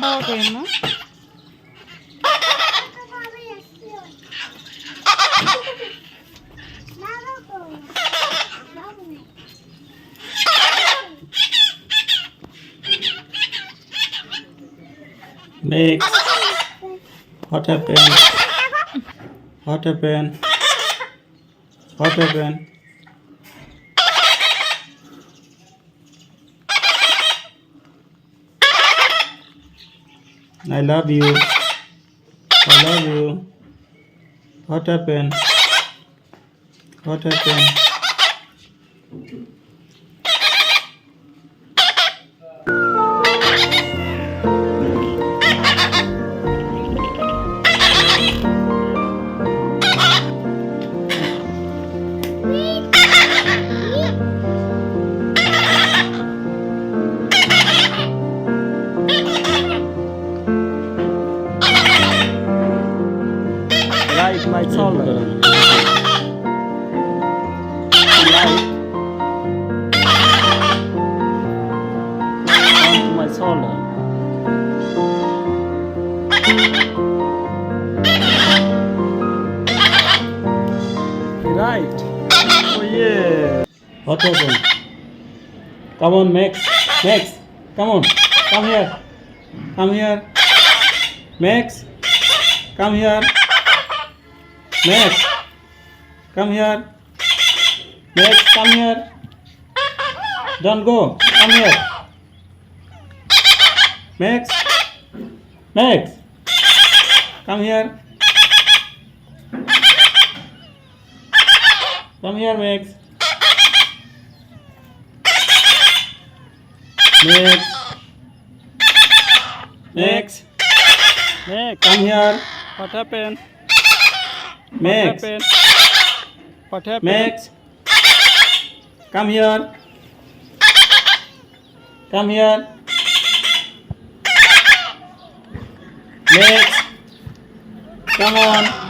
Bawain mo. Mix. What happened? What happened? What happened? I love you. I love you. What happened? What happened? Right, my shoulder. Right. Onto my shoulder. Right. Oh yeah. What happened? Come on, Max. Max, come on. Come here. Come here. Max, come here. Max, come here. Max, come here. Don't go. Come here. Max, Max, come here. Come here, Max. Max, Max, Max, come here. what happened? Max, What happened? Max, come here. Come here. Max, come on.